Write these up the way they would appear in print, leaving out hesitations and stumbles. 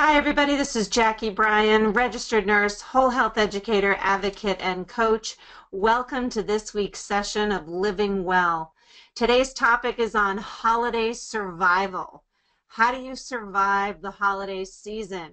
Hi, everybody. This is Jackie Bryan, registered nurse, whole health educator, advocate, and coach. Welcome to this week's session of Living Well. Today's topic is on holiday survival. How do you survive the holiday season?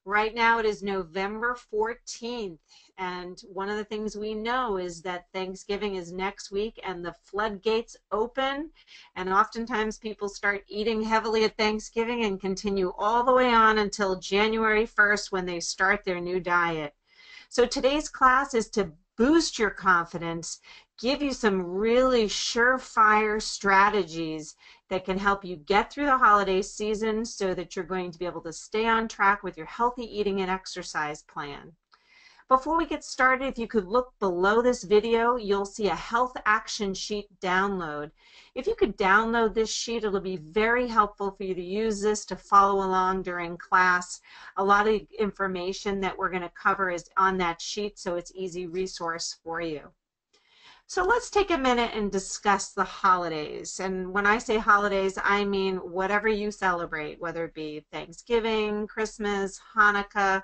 Right now it is November 14th, and one of the things we know is that Thanksgiving is next week and the floodgates open, and oftentimes people start eating heavily at Thanksgiving and continue all the way on until January 1st when they start their new diet. So today's class is to boost your confidence, give you some really surefire strategies that can help you get through the holiday season so that you're going to be able to stay on track with your healthy eating and exercise plan. Before we get started, if you could look below this video, you'll see a health action sheet download. If you could download this sheet, it'll be very helpful for you to use this to follow along during class. A lot of information that we're going to cover is on that sheet, so it's an easy resource for you. So let's take a minute and discuss the holidays. And when I say holidays, I mean whatever you celebrate, whether it be Thanksgiving, Christmas, Hanukkah,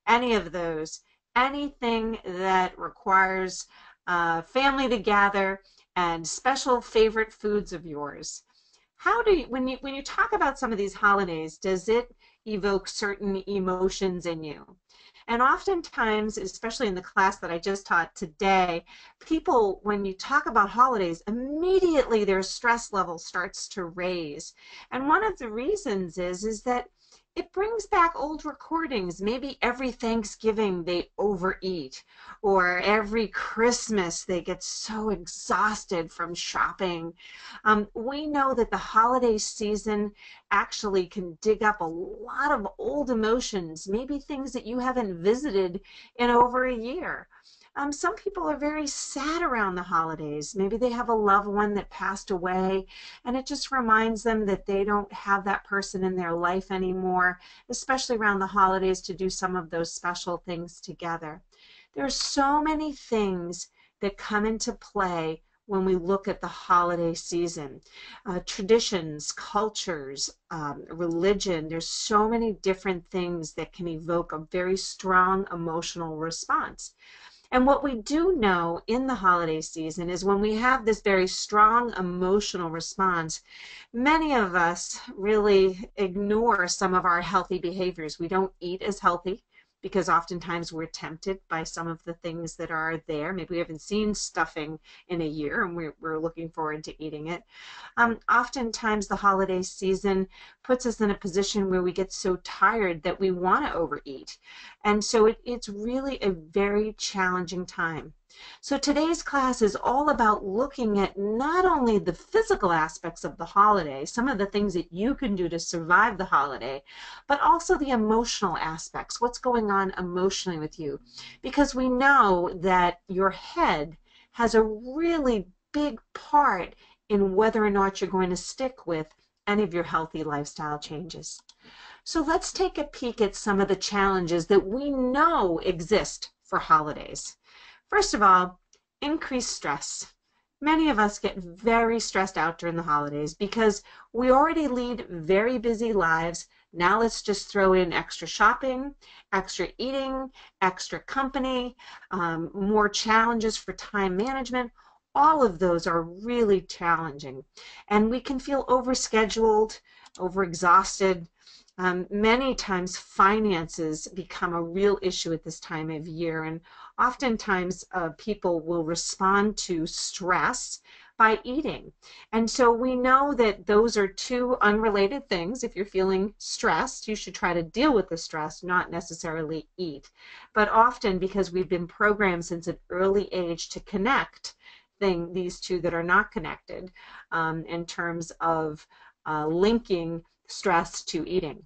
any of those. Anything that requires family to gather and special favorite foods of yours. How do you, when you talk about some of these holidays, does it evoke certain emotions in you? And oftentimes, especially in the class that I just taught today, people, when you talk about holidays, immediately their stress level starts to raise. And one of the reasons is that it brings back old recordings. Maybe every Thanksgiving they overeat, or every Christmas they get so exhausted from shopping. We know that the holiday season actually can dig up a lot of old emotions, maybe things that you haven't visited in over a year. Some people are very sad around the holidays. Maybe they have a loved one that passed away, and it just reminds them that they don't have that person in their life anymore, especially around the holidays, to do some of those special things together. There's so many things that come into play when we look at the holiday season. Traditions, cultures, religion, there's so many different things that can evoke a very strong emotional response. And what we do know in the holiday season is when we have this very strong emotional response, many of us really ignore some of our healthy behaviors. We don't eat as healthy because oftentimes we're tempted by some of the things that are there. Maybe we haven't seen stuffing in a year and we're looking forward to eating it. Oftentimes the holiday season puts us in a position where we get so tired that we want to overeat. And so it's really a very challenging time. So today's class is all about looking at not only the physical aspects of the holiday, some of the things that you can do to survive the holiday, but also the emotional aspects, what's going on emotionally with you. Because we know that your head has a really big part in whether or not you're going to stick with any of your healthy lifestyle changes. So let's take a peek at some of the challenges that we know exist for holidays. First of all, increased stress. Many of us get very stressed out during the holidays because we already lead very busy lives. Now let's just throw in extra shopping, extra eating, extra company, more challenges for time management. All of those are really challenging. And we can feel overscheduled, overexhausted. Many times finances become a real issue at this time of year, and oftentimes people will respond to stress by eating. And so we know that those are two unrelated things. If you're feeling stressed, you should try to deal with the stress, not necessarily eat. But often, because we've been programmed since an early age to connect these two that are not connected in terms of linking stress to eating.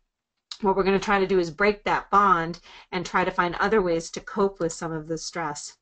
What we're going to try to do is break that bond and try to find other ways to cope with some of the stress.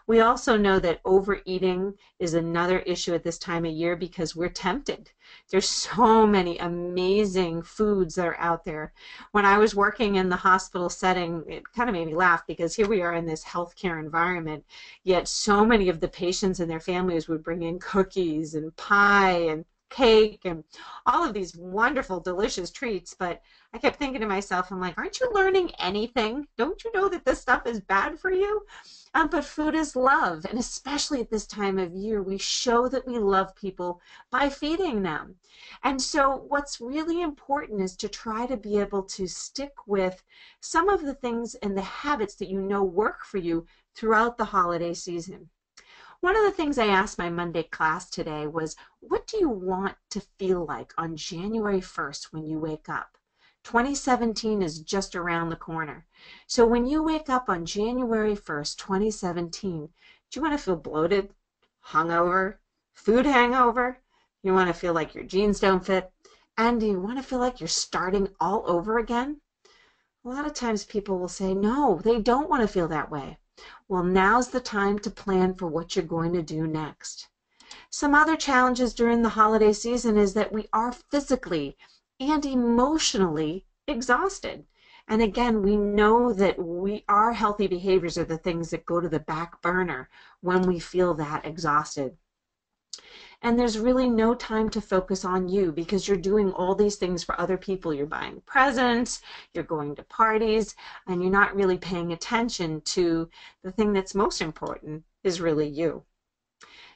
We also know that overeating is another issue at this time of year because we're tempted. There's so many amazing foods that are out there. When I was working in the hospital setting, it kind of made me laugh because here we are in this healthcare environment, yet so many of the patients and their families would bring in cookies and pie and cake and all of these wonderful, delicious treats. But I kept thinking to myself, I'm like, aren't you learning anything? Don't you know that this stuff is bad for you? But food is love. And especially at this time of year, we show that we love people by feeding them. And so what's really important is to try to be able to stick with some of the things and the habits that you know work for you throughout the holiday season. One of the things I asked my Monday class today was, what do you want to feel like on January 1st when you wake up? 2017 is just around the corner. So when you wake up on January 1st, 2017, do you want to feel bloated, hungover, food hangover? You want to feel like your jeans don't fit? And do you want to feel like you're starting all over again? A lot of times people will say, no, they don't want to feel that way. Well, now's the time to plan for what you're going to do next. Some other challenges during the holiday season is that we are physically and emotionally exhausted. And again, we know that our healthy behaviors are the things that go to the back burner when we feel that exhausted. And there's really no time to focus on you because you're doing all these things for other people. You're buying presents, you're going to parties, and you're not really paying attention to the thing that's most important is really you.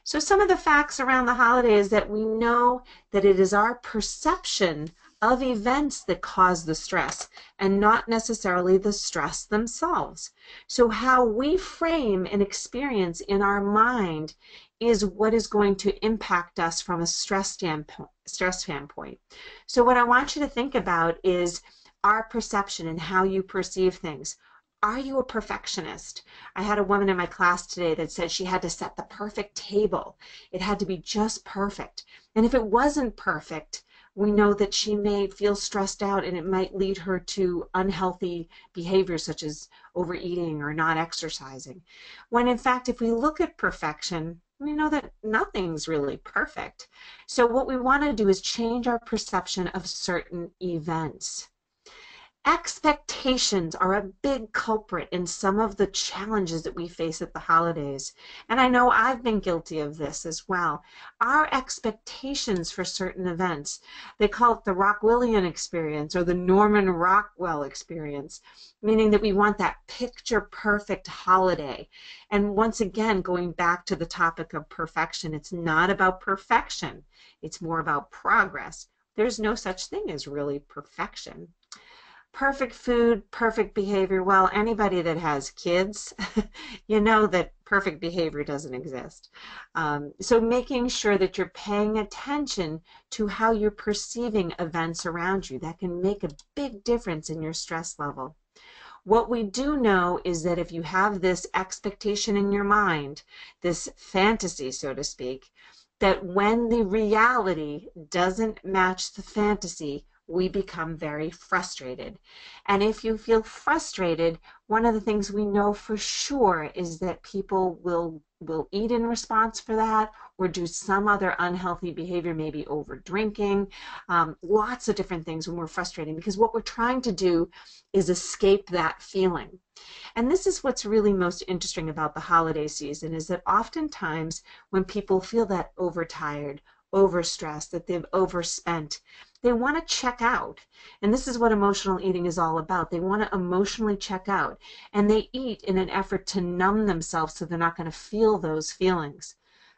So some of the facts around the holiday is that we know that it is our perception of events that cause the stress and not necessarily the stress themselves. So how we frame an experience in our mind is what is going to impact us from a stress standpoint. So what I want you to think about is our perception and how you perceive things. Are you a perfectionist? I had a woman in my class today that said she had to set the perfect table. It had to be just perfect. And if it wasn't perfect, we know that she may feel stressed out and it might lead her to unhealthy behaviors such as overeating or not exercising. When in fact, if we look at perfection, we know that nothing's really perfect. So what we want to do is change our perception of certain events. Expectations are a big culprit in some of the challenges that we face at the holidays. And I know I've been guilty of this as well. Our expectations for certain events, they call it the Rockwellian experience or the Norman Rockwell experience, meaning that we want that picture perfect holiday. And once again, going back to the topic of perfection, it's not about perfection. It's more about progress. There's no such thing as really perfection. Perfect food, perfect behavior. Well, anybody that has kids, you know that perfect behavior doesn't exist. So making sure that you're paying attention to how you're perceiving events around you, that can make a big difference in your stress level. What we do know is that if you have this expectation in your mind, this fantasy, so to speak, that when the reality doesn't match the fantasy, we become very frustrated. And if you feel frustrated, one of the things we know for sure is that people will eat in response for that or do some other unhealthy behavior, maybe over drinking, lots of different things when we're frustrated, because what we're trying to do is escape that feeling. And this is what's really most interesting about the holiday season is that oftentimes when people feel that overtired, overstressed, that they've overspent, they want to check out. And this is what emotional eating is all about. They want to emotionally check out. And they eat in an effort to numb themselves so they're not going to feel those feelings.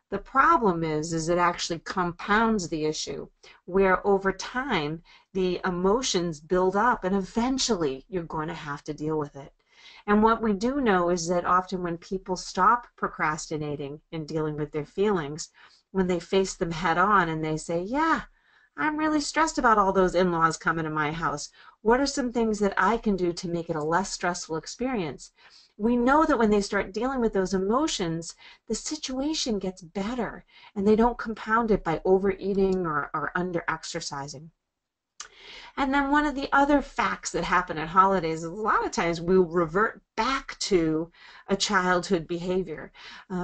The problem is it actually compounds the issue, where over time the emotions build up and eventually you're going to have to deal with it. And what we do know is that often when people stop procrastinating and dealing with their feelings, when they face them head on and they say, yeah, I'm really stressed about all those in-laws coming to my house. What are some things that I can do to make it a less stressful experience? We know that when they start dealing with those emotions, the situation gets better and they don't compound it by overeating or under-exercising. And then one of the other facts that happen at holidays is a lot of times we'll revert back to a childhood behavior.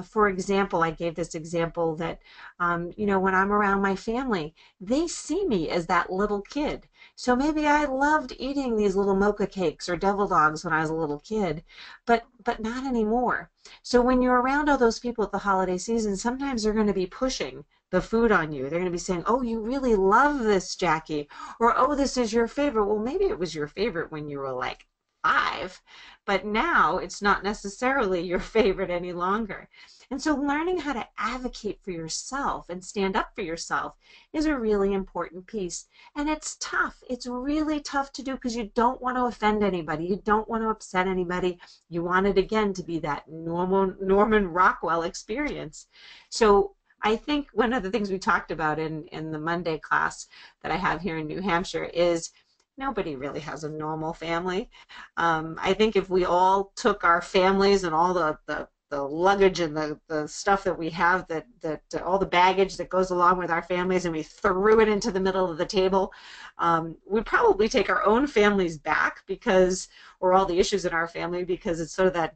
For example, I gave this example that, when I'm around my family, they see me as that little kid. So maybe I loved eating these little mocha cakes or devil dogs when I was a little kid, but not anymore. So when you're around all those people at the holiday season, sometimes they're going to be pushing the food on you. They're going to be saying, oh, you really love this, Jacqui, or oh, this is your favorite. Well, maybe it was your favorite when you were like 5, but now it's not necessarily your favorite any longer. And so learning how to advocate for yourself and stand up for yourself is a really important piece. And it's tough. It's really tough to do because you don't want to offend anybody. You don't want to upset anybody. You want it, again, to be that normal Norman Rockwell experience. So I think one of the things we talked about in the Monday class that I have here in New Hampshire is nobody really has a normal family. I think if we all took our families and all the luggage and the stuff that we have, that all the baggage that goes along with our families, and we threw it into the middle of the table, we'd probably take our own families back, because, or all the issues in our family, because it's sort of that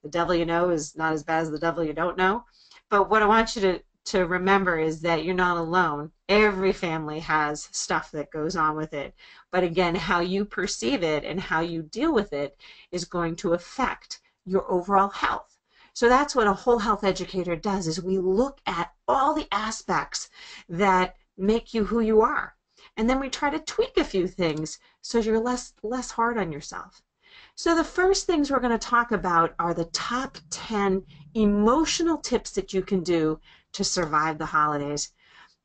the devil you know is not as bad as the devil you don't know. But what I want you to remember is that you're not alone. Every family has stuff that goes on with it. But again, how you perceive it and how you deal with it is going to affect your overall health. So that's what a whole health educator does, is we look at all the aspects that make you who you are. And then we try to tweak a few things so you're less hard on yourself. So the first things we're going to talk about are the top 10 emotional tips that you can do to survive the holidays.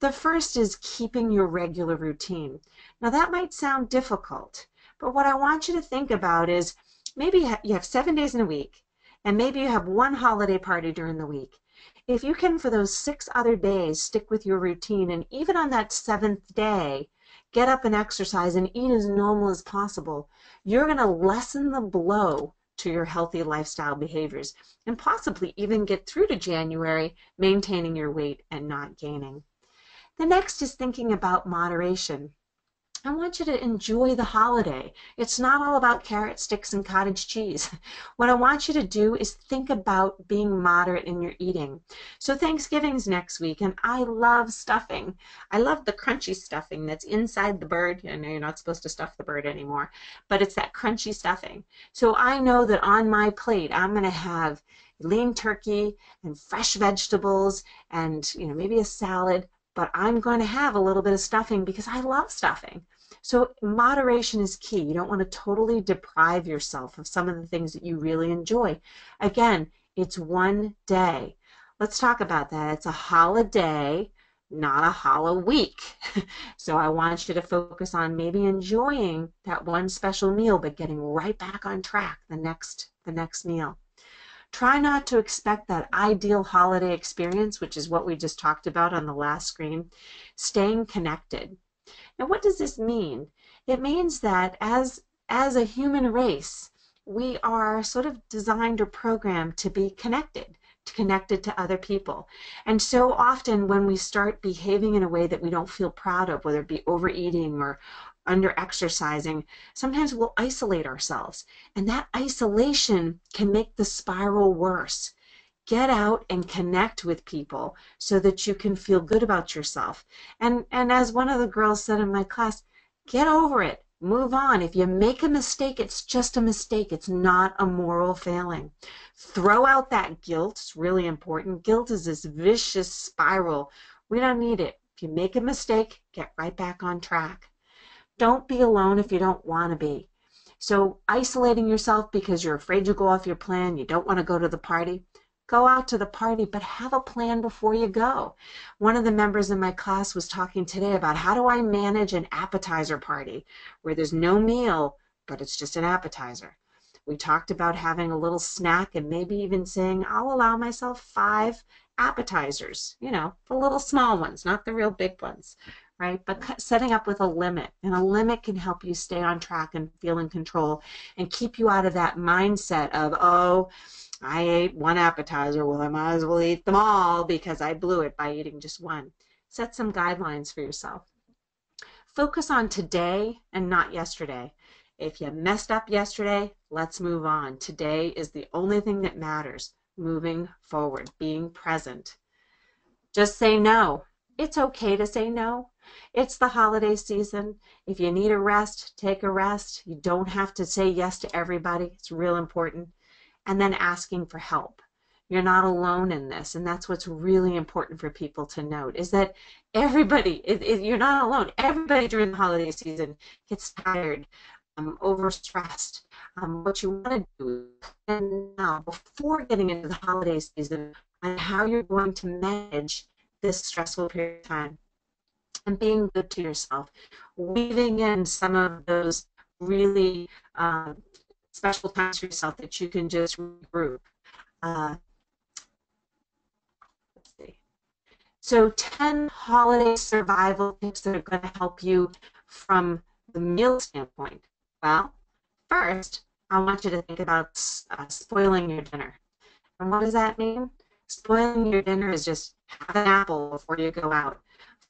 The first is keeping your regular routine. Now that might sound difficult, but what I want you to think about is maybe you have 7 days in a week, and maybe you have one holiday party during the week. If you can, for those 6 other days, stick with your routine, and even on that 7th day, get up and exercise and eat as normal as possible, you're going to lessen the blow to your healthy lifestyle behaviors and possibly even get through to January maintaining your weight and not gaining. The next is thinking about moderation. I want you to enjoy the holiday. It's not all about carrot sticks and cottage cheese. What I want you to do is think about being moderate in your eating. So Thanksgiving's next week, and I love stuffing. I love the crunchy stuffing that's inside the bird. I know you're not supposed to stuff the bird anymore, but it's that crunchy stuffing. So I know that on my plate, I'm going to have lean turkey and fresh vegetables and maybe a salad, but I'm going to have a little bit of stuffing because I love stuffing. So moderation is key. You don't want to totally deprive yourself of some of the things that you really enjoy. Again, it's one day. Let's talk about that. It's a holiday, not a hollow week. So I want you to focus on maybe enjoying that one special meal, but getting right back on track the next meal. Try not to expect that ideal holiday experience, which is what we just talked about on the last screen. Staying connected. Now, what does this mean? It means that as a human race, we are sort of designed or programmed to be connected to other people. And so often when we start behaving in a way that we don't feel proud of, whether it be overeating or under exercising, sometimes we'll isolate ourselves. And that isolation can make the spiral worse. Get out and connect with people so that you can feel good about yourself. And as one of the girls said in my class, get over it. Move on. If you make a mistake, it's just a mistake. It's not a moral failing. Throw out that guilt. It's really important. Guilt is this vicious spiral. We don't need it. If you make a mistake, get right back on track. Don't be alone if you don't want to be. So isolating yourself because you're afraid you'll go off your plan, you don't want to go to the party, go out to the party, but have a plan before you go. One of the members in my class was talking today about how do I manage an appetizer party where there's no meal, but it's just an appetizer. We talked about having a little snack and maybe even saying, I'll allow myself 5 appetizers, the little small ones, not the real big ones, right? But setting up with a limit, and a limit can help you stay on track and feel in control and keep you out of that mindset of, oh, I ate 1 appetizer, well, I might as well eat them all because I blew it by eating just 1. Set some guidelines for yourself. Focus on today and not yesterday. If you messed up yesterday, let's move on. Today is the only thing that matters. Moving forward, being present. Just say no. It's okay to say no. It's the holiday season. If you need a rest, take a rest. You don't have to say yes to everybody. It's real important. And then asking for help. You're not alone in this, and that's what's really important for people to note, is that everybody, you're not alone. Everybody during the holiday season gets tired, overstressed. What you want to do is plan now, before getting into the holiday season, on how you're going to manage this stressful period of time, and being good to yourself, weaving in some of those really special times for yourself that you can just regroup. Let's see. So 10 holiday survival tips that are going to help you from the meal standpoint. Well, first, I want you to think about spoiling your dinner. And what does that mean? Spoiling your dinner is just have an apple before you go out.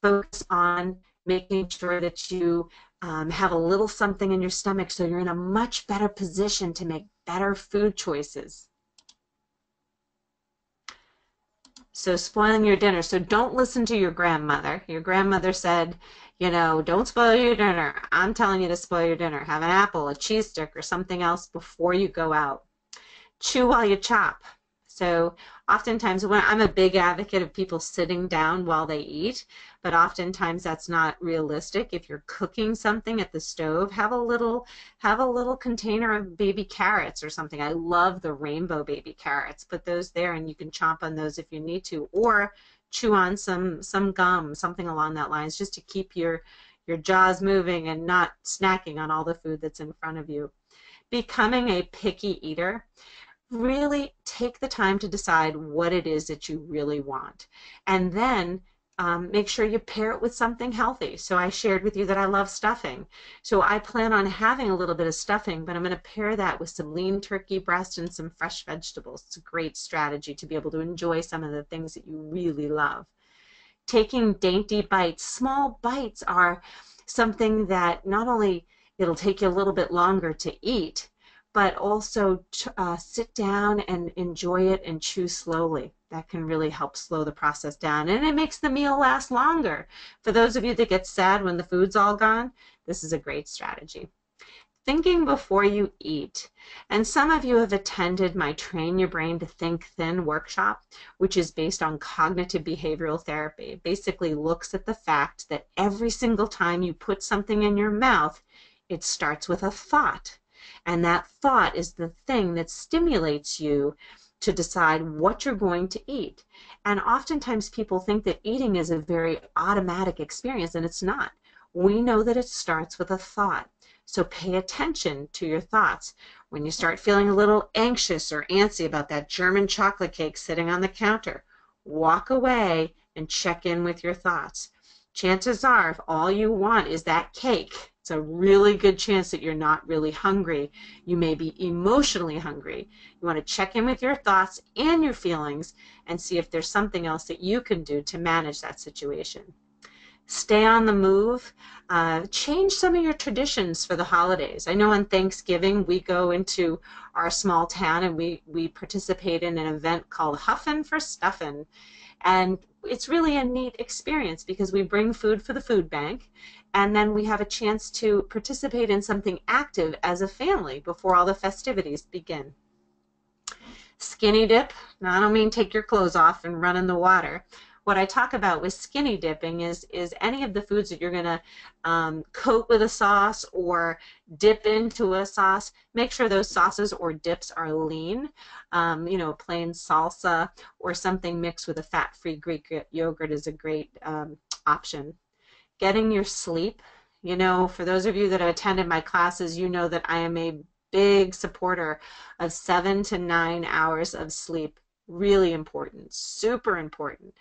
Focus on making sure that you have a little something in your stomach so you're in a much better position to make better food choices. So spoiling your dinner. So don't listen to your grandmother. Your grandmother said, you know, don't spoil your dinner. I'm telling you to spoil your dinner. Have an apple, a cheese stick, or something else before you go out. Chew while you chop. So oftentimes, when I'm a big advocate of people sitting down while they eat, but oftentimes that's not realistic. If you're cooking something at the stove, have a little container of baby carrots or something. I love the rainbow baby carrots. Put those there, and you can chomp on those if you need to, or chew on some gum, something along that lines, just to keep your jaws moving and not snacking on all the food that's in front of you. Becoming a picky eater. Really take the time to decide what it is that you really want, and then make sure you pair it with something healthy. So I shared with you that I love stuffing. So I plan on having a little bit of stuffing, but I'm going to pair that with some lean turkey breast and some fresh vegetables. It's a great strategy to be able to enjoy some of the things that you really love. Taking dainty bites. Small bites are something that not only it'll take you a little bit longer to eat, but also sit down and enjoy it and chew slowly. That can really help slow the process down, and it makes the meal last longer. For those of you that get sad when the food's all gone, this is a great strategy. Thinking before you eat. And some of you have attended my Train Your Brain to Think Thin workshop, which is based on cognitive behavioral therapy. It basically looks at the fact that every single time you put something in your mouth, it starts with a thought. And that thought is the thing that stimulates you to decide what you're going to eat. And oftentimes people think that eating is a very automatic experience, and it's not. We know that it starts with a thought. So pay attention to your thoughts. When you start feeling a little anxious or antsy about that German chocolate cake sitting on the counter, walk away and check in with your thoughts. Chances are, if all you want is that cake, it's a really good chance that you're not really hungry. You may be emotionally hungry. You want to check in with your thoughts and your feelings and see if there's something else that you can do to manage that situation. Stay on the move. Change some of your traditions for the holidays. I know on Thanksgiving we go into our small town and we participate in an event called Huffin' for Stuffin'. And it's really a neat experience because we bring food for the food bank, and then we have a chance to participate in something active as a family before all the festivities begin. Skinny dip. Now, I don't mean take your clothes off and run in the water. What I talk about with skinny dipping is any of the foods that you're going to coat with a sauce or dip into a sauce. Make sure those sauces or dips are lean. You know, plain salsa or something mixed with a fat-free Greek yogurt is a great option. Getting your sleep. You know, for those of you that have attended my classes, you know that I am a big supporter of 7 to 9 hours of sleep. Really important, super important.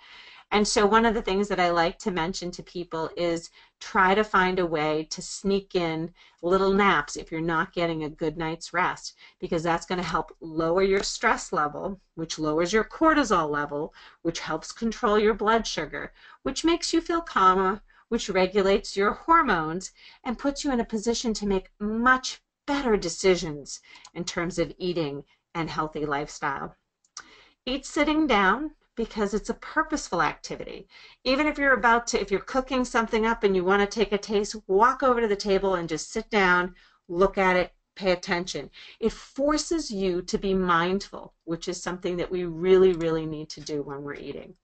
And so one of the things that I like to mention to people is try to find a way to sneak in little naps if you're not getting a good night's rest, because that's going to help lower your stress level, which lowers your cortisol level, which helps control your blood sugar, which makes you feel calmer, which regulates your hormones and puts you in a position to make much better decisions in terms of eating and healthy lifestyle. Eat sitting down because it's a purposeful activity. Even if you're if you're cooking something up and you want to take a taste, walk over to the table and just sit down, look at it, pay attention. It forces you to be mindful, which is something that we really, really need to do when we're eating.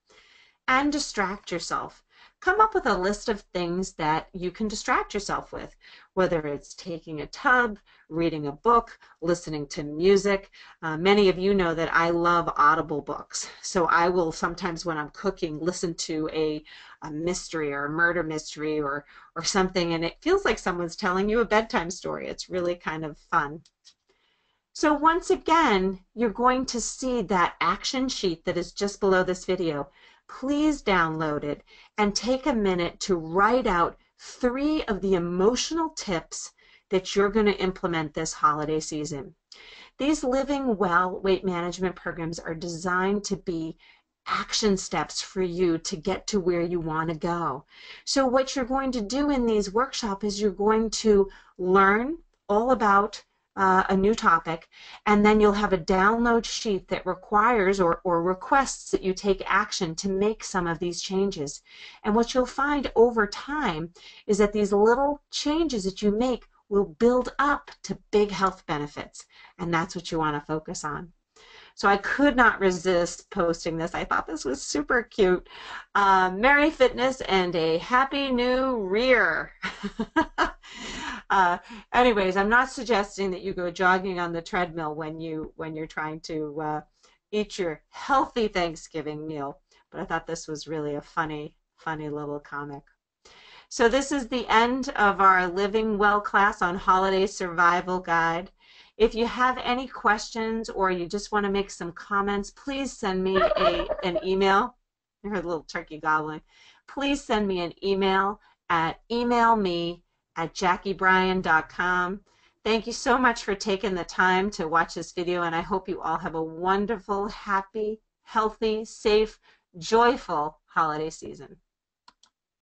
And distract yourself. Come up with a list of things that you can distract yourself with, whether it's taking a tub, reading a book, listening to music. Many of you know that I love Audible books, so I will sometimes when I'm cooking listen to a mystery or a murder mystery or something, and it feels like someone's telling you a bedtime story. It's really kind of fun. So once again, you're going to see that action sheet that is just below this video. Please download it and take a minute to write out 3 of the emotional tips that you're going to implement this holiday season. These Living Well weight management programs are designed to be action steps for you to get to where you want to go. So what you're going to do in these workshops is you're going to learn all about a new topic, and then you'll have a download sheet that requires or requests that you take action to make some of these changes. And what you'll find over time is that these little changes that you make will build up to big health benefits, and that's what you want to focus on. So I could not resist posting this. I thought this was super cute. Merry Fitness and a Happy New Rear. Anyways, I'm not suggesting that you go jogging on the treadmill when you're trying to eat your healthy Thanksgiving meal, but I thought this was really a funny little comic. So this is the end of our Living Well class on Holiday Survival Guide. If you have any questions or you just want to make some comments, please send me an email. I heard a little turkey gobbling. Please send me an email at emailme@jacquibryan.com. Thank you so much for taking the time to watch this video, and I hope you all have a wonderful, happy, healthy, safe, joyful holiday season.